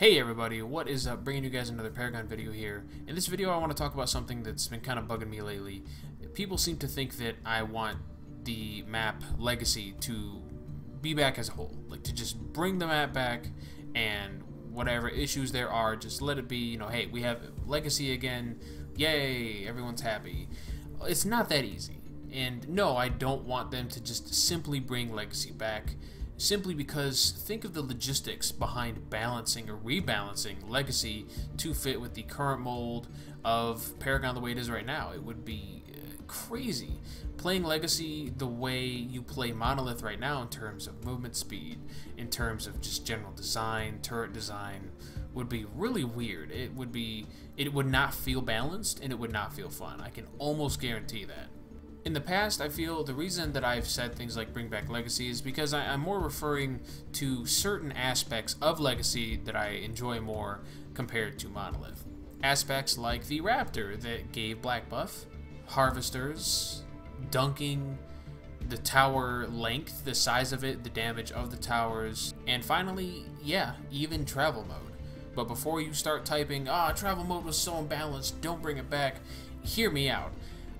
Hey everybody, what is up? Bringing you guys another Paragon video here. In this video I want to talk about something that's been kind of bugging me lately. People seem to think that I want the map Legacy to be back as a whole. Like to just bring the map back and whatever issues there are, just let it be, you know, hey, we have Legacy again, yay, everyone's happy. It's not that easy. And no, I don't want them to just simply bring Legacy back. Simply because think of the logistics behind balancing or rebalancing Legacy to fit with the current mold of Paragon the way it is right now. It would be crazy. Playing Legacy the way you play Monolith right now in terms of movement speed, in terms of just general design, turret design, would be really weird. It would not feel balanced and it would not feel fun. I can almost guarantee that. In the past, I feel the reason that I've said things like bring back Legacy is because I'm more referring to certain aspects of Legacy that I enjoy more compared to Monolith. Aspects like the Raptor that gave black buff, harvesters, dunking, the tower length, the size of it, the damage of the towers, and finally, yeah, even travel mode. But before you start typing, travel mode was so imbalanced, don't bring it back, hear me out.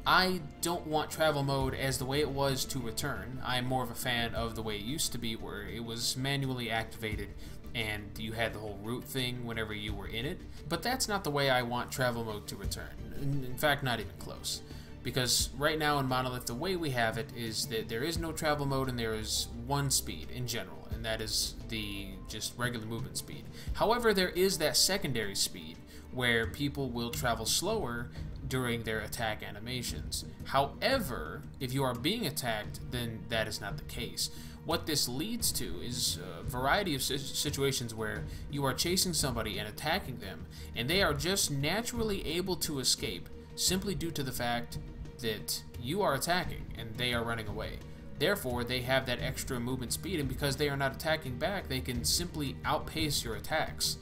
I don't want travel mode as the way it was to return. I'm more of a fan of the way it used to be, where it was manually activated and you had the whole route thing whenever you were in it. But that's not the way I want travel mode to return. In fact, not even close. Because right now in Monolith, the way we have it is that there is no travel mode and there is one speed in general, and that is the just regular movement speed. However, there is that secondary speed where people will travel slower during their attack animations. However, if you are being attacked, then that is not the case. What this leads to is a variety of situations where you are chasing somebody and attacking them, and they are just naturally able to escape simply due to the fact that you are attacking and they are running away. Therefore, they have that extra movement speed, and because they are not attacking back, they can simply outpace your attacks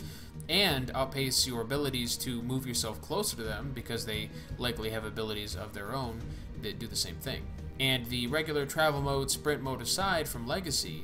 and outpace your abilities to move yourself closer to them because they likely have abilities of their own that do the same thing. And the regular travel mode, sprint mode aside from Legacy,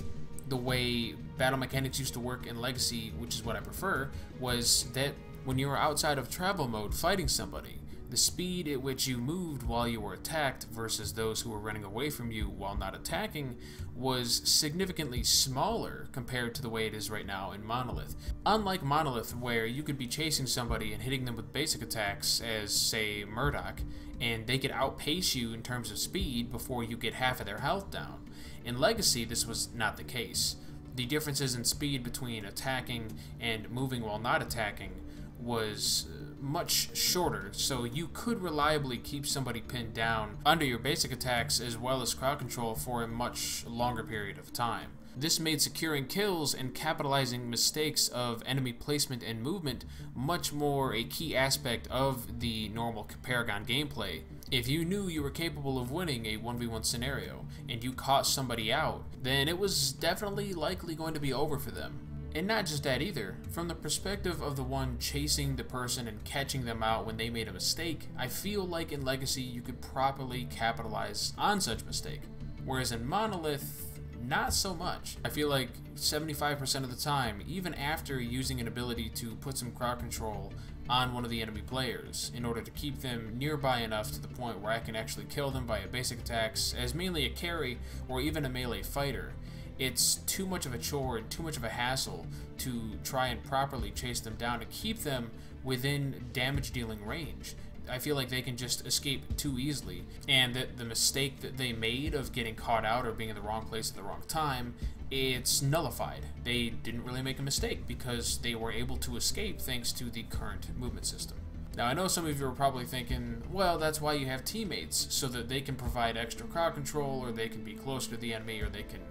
the way battle mechanics used to work in Legacy, which is what I prefer, was that when you were outside of travel mode fighting somebody, the speed at which you moved while you were attacked versus those who were running away from you while not attacking was significantly smaller compared to the way it is right now in Monolith. Unlike Monolith, where you could be chasing somebody and hitting them with basic attacks as, say, Murdoch, and they could outpace you in terms of speed before you get half of their health down. In Legacy, this was not the case. The differences in speed between attacking and moving while not attacking was much shorter, so you could reliably keep somebody pinned down under your basic attacks as well as crowd control for a much longer period of time. This made securing kills and capitalizing mistakes of enemy placement and movement much more a key aspect of the normal Paragon gameplay. If you knew you were capable of winning a 1v1 scenario and you caught somebody out, then it was definitely likely going to be over for them. And not just that either. From the perspective of the one chasing the person and catching them out when they made a mistake, I feel like in Legacy you could properly capitalize on such mistake. Whereas in Monolith, not so much. I feel like 75% of the time, even after using an ability to put some crowd control on one of the enemy players in order to keep them nearby enough to the point where I can actually kill them via basic attacks as mainly a carry or even a melee fighter, it's too much of a chore and too much of a hassle to try and properly chase them down and keep them within damage dealing range. I feel like they can just escape too easily, and that the mistake that they made of getting caught out or being in the wrong place at the wrong time, it's nullified. They didn't really make a mistake because they were able to escape thanks to the current movement system. Now, I know some of you are probably thinking, well, that's why you have teammates, so that they can provide extra crowd control, or they can be closer to the enemy, or they can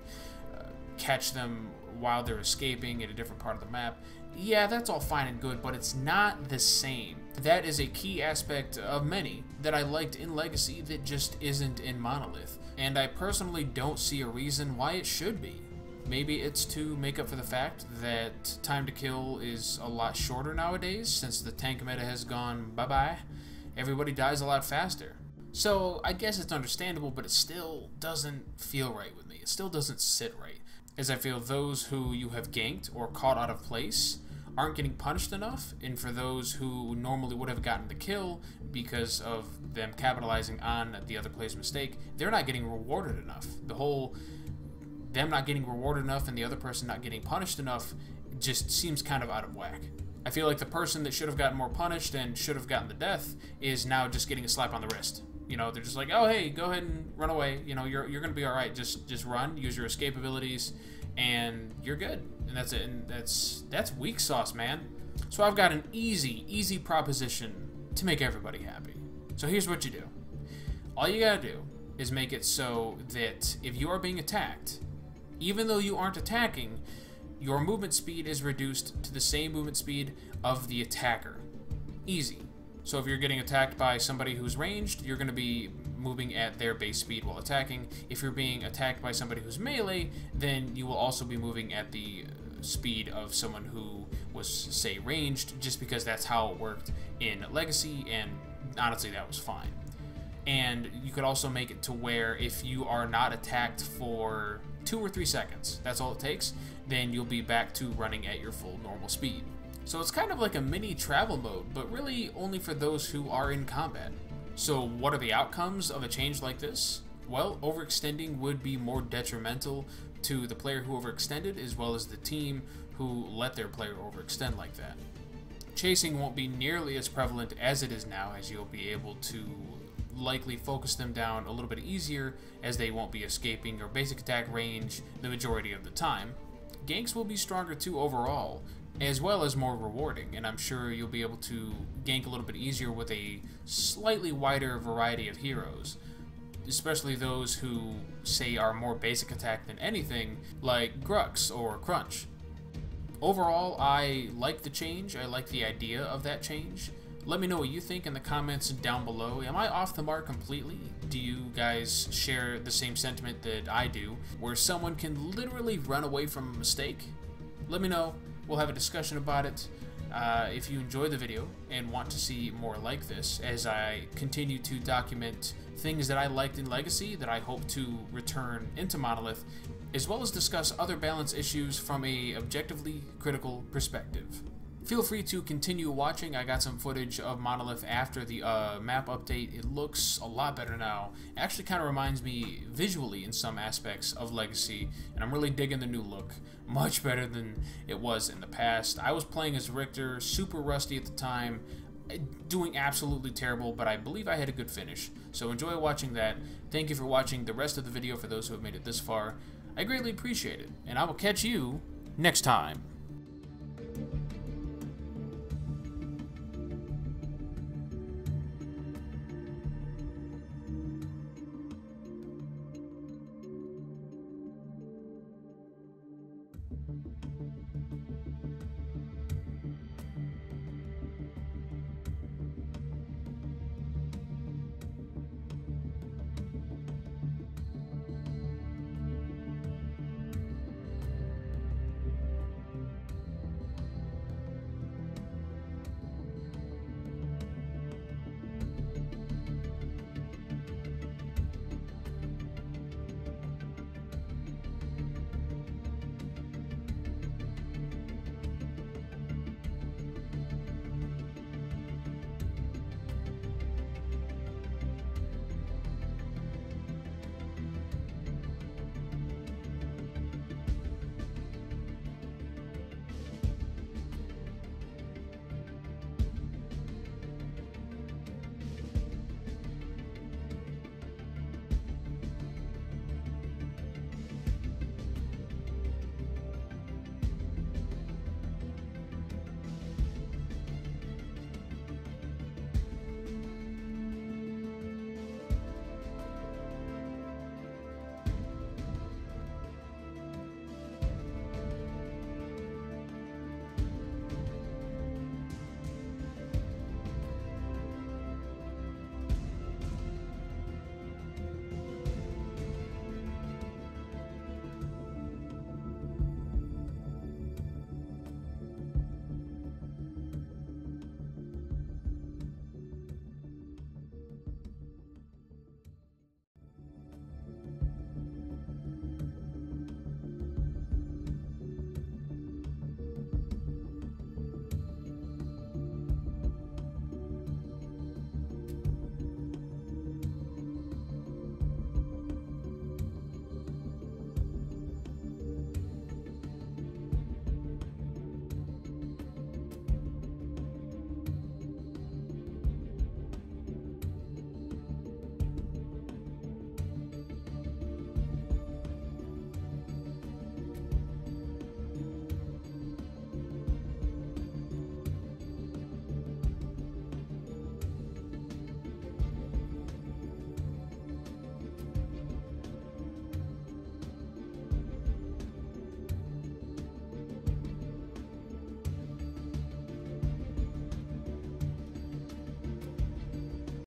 catch them while they're escaping at a different part of the map. Yeah, that's all fine and good, but it's not the same. That is a key aspect of many that I liked in Legacy that just isn't in Monolith, and I personally don't see a reason why it should be. Maybe it's to make up for the fact that time to kill is a lot shorter nowadays since the tank meta has gone bye-bye. Everybody dies a lot faster. So I guess it's understandable, but it still doesn't feel right with me. It still doesn't sit right, as I feel those who you have ganked or caught out of place aren't getting punished enough, and for those who normally would have gotten the kill because of them capitalizing on the other player's mistake, they're not getting rewarded enough. The whole them not getting rewarded enough and the other person not getting punished enough just seems kind of out of whack. I feel like the person that should have gotten more punished and should have gotten the death is now just getting a slap on the wrist. You know, they're just like, oh, hey, go ahead and run away. You know, you're going to be all right. Just run, use your escape abilities, and you're good. And that's it. And that's weak sauce, man. So I've got an easy proposition to make everybody happy. So here's what you do. All you got to do is make it so that if you are being attacked, even though you aren't attacking, your movement speed is reduced to the same movement speed of the attacker. Easy. So if you're getting attacked by somebody who's ranged, you're going to be moving at their base speed while attacking. If you're being attacked by somebody who's melee, then you will also be moving at the speed of someone who was, say, ranged, just because that's how it worked in Legacy, and honestly, that was fine. And you could also make it to where if you are not attacked for 2 or 3 seconds, that's all it takes, then you'll be back to running at your full normal speed. So it's kind of like a mini travel mode, but really only for those who are in combat. So what are the outcomes of a change like this? Well, overextending would be more detrimental to the player who overextended, as well as the team who let their player overextend like that. Chasing won't be nearly as prevalent as it is now, as you'll be able to likely focus them down a little bit easier, as they won't be escaping your basic attack range the majority of the time. Ganks will be stronger too overall, as well as more rewarding, and I'm sure you'll be able to gank a little bit easier with a slightly wider variety of heroes, especially those who, say, are more basic attack than anything, like Grux or Crunch. Overall, I like the change. I like the idea of that change. Let me know what you think in the comments down below. Am I off the mark completely? Do you guys share the same sentiment that I do, where someone can literally run away from a mistake? Let me know. We'll have a discussion about it. If you enjoyed the video and want to see more like this, as I continue to document things that I liked in Legacy that I hope to return into Monolith, as well as discuss other balance issues from a objectively critical perspective. Feel free to continue watching. I got some footage of Monolith after the map update. It looks a lot better now. It actually kind of reminds me visually in some aspects of Legacy, and I'm really digging the new look. Much better than it was in the past. I was playing as Richter, super rusty at the time, doing absolutely terrible, but I believe I had a good finish. So enjoy watching that. Thank you for watching the rest of the video for those who have made it this far. I greatly appreciate it, and I will catch you next time.